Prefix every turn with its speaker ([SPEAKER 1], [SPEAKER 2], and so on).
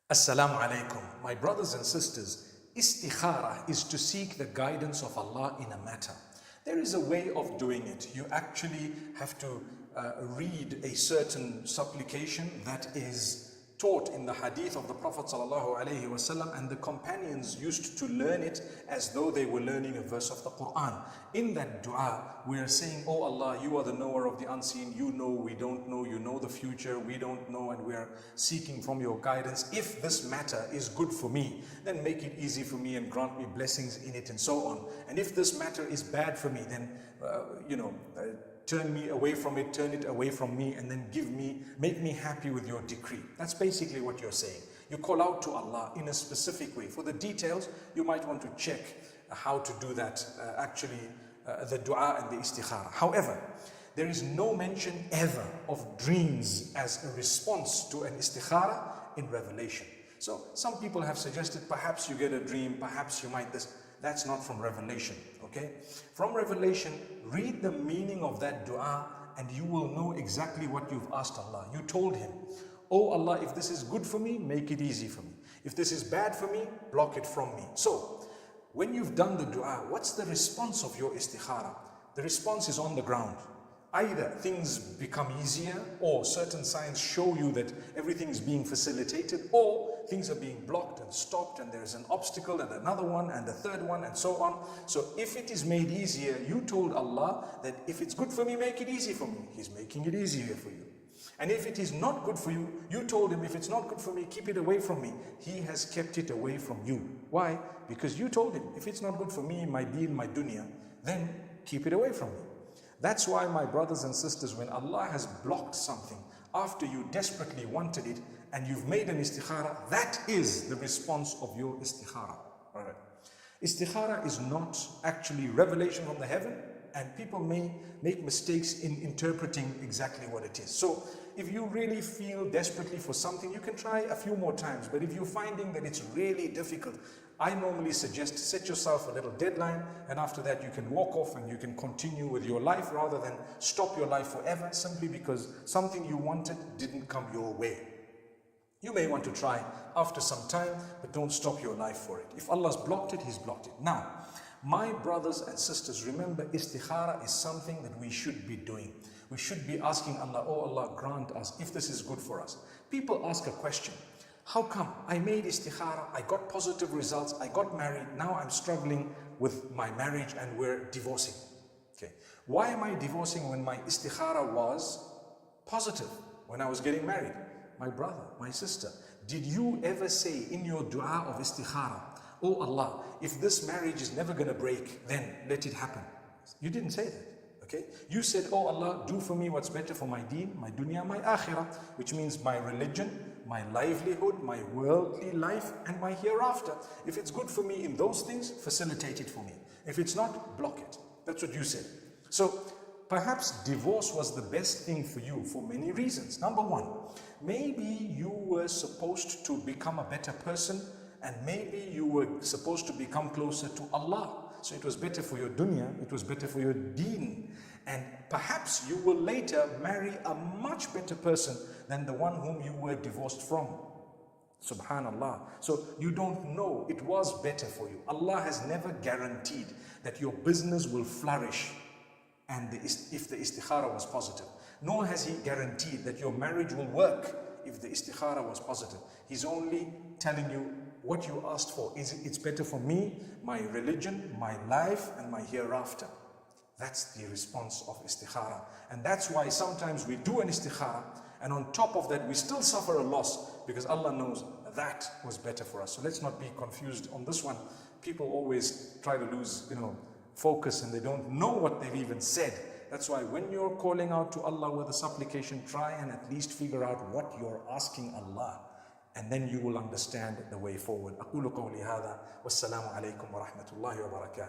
[SPEAKER 1] Assalamu alaikum. My brothers and sisters, Istikhara is to seek the guidance of Allah in a matter. There is a way of doing it. You actually have to read a certain supplication that is taught in the hadith of the Prophet ﷺ, and the companions used to learn it as though they were learning a verse of the Quran. In that dua, we are saying, Oh Allah, you are the knower of the unseen. You know, we don't know. You know the future, we don't know, and we are seeking from your guidance. If this matter is good for me, then make it easy for me and grant me blessings in it and so on. And if this matter is bad for me, then turn me away from it, turn it away from me, and then make me happy with your decree. That's basically what you're saying. You call out to Allah in a specific way. For the details, you might want to check how to do that, the dua and the istikhara. However, there is no mention ever of dreams as a response to an istikhara in revelation. So some people have suggested perhaps you get a dream, perhaps you might this. That's not from revelation, okay? From revelation, read the meaning of that dua and you will know exactly what you've asked Allah. You told him, Oh Allah, if this is good for me, make it easy for me. If this is bad for me, block it from me. So, when you've done the dua, what's the response of your istikhara? The response is on the ground. Either things become easier, or certain signs show you that everything is being facilitated, or things are being blocked and stopped, and there's an obstacle and another one and a third one and so on. So if it is made easier, you told Allah that if it's good for me, make it easy for me. He's making it easier for you. And if it is not good for you, you told him, if it's not good for me, keep it away from me. He has kept it away from you. Why? Because you told him, if it's not good for me, my deen, my dunya, then keep it away from me. That's why, my brothers and sisters, when Allah has blocked something after you desperately wanted it and you've made an istikhara, that is the response of your istikhara. All right. Istikhara is not actually revelation from the heaven, and people may make mistakes in interpreting exactly what it is. So if you really feel desperately for something, you can try a few more times. But if you're finding that it's really difficult, I normally suggest set yourself a little deadline, and after that you can walk off and you can continue with your life rather than stop your life forever simply because something you wanted didn't come your way. You may want to try after some time, but don't stop your life for it. If Allah's blocked it, He's blocked it. Now, my brothers and sisters, remember, istikhara is something that we should be doing. We should be asking Allah, Oh Allah, grant us if this is good for us. People ask a question. How come I made istikhara, I got positive results, I got married, now I'm struggling with my marriage and we're divorcing. Okay. Why am I divorcing when my istikhara was positive when I was getting married? My brother, my sister, did you ever say in your dua of istikhara, Oh Allah, if this marriage is never going to break, then let it happen? You didn't say that. Okay? You said, Oh Allah, do for me what's better for my deen, my dunya, my akhirah, which means my religion, my livelihood, my worldly life, and my hereafter. If it's good for me in those things, facilitate it for me. If it's not, block it. That's what you said. So perhaps divorce was the best thing for you for many reasons. Number one, maybe you were supposed to become a better person, and maybe you were supposed to become closer to Allah. So it was better for your dunya, it was better for your deen. And perhaps you will later marry a much better person than the one whom you were divorced from. Subhanallah. So you don't know, it was better for you. Allah has never guaranteed that your business will flourish and if the istikhara was positive. Nor has He guaranteed that your marriage will work if the istikhara was positive. He's only telling you what you asked for. It's better for me, my religion, my life, and my hereafter. That's the response of istikhara. And that's why sometimes we do an istikhara, and on top of that we still suffer a loss because Allah knows that was better for us. So let's not be confused on this one. People always try to lose, focus, and they don't know what they've even said. That's why when you're calling out to Allah with a supplication, try and at least figure out what you're asking Allah, and then you will understand the way forward. أقول قولي هذا والسلام عليكم ورحمة الله وبركاته.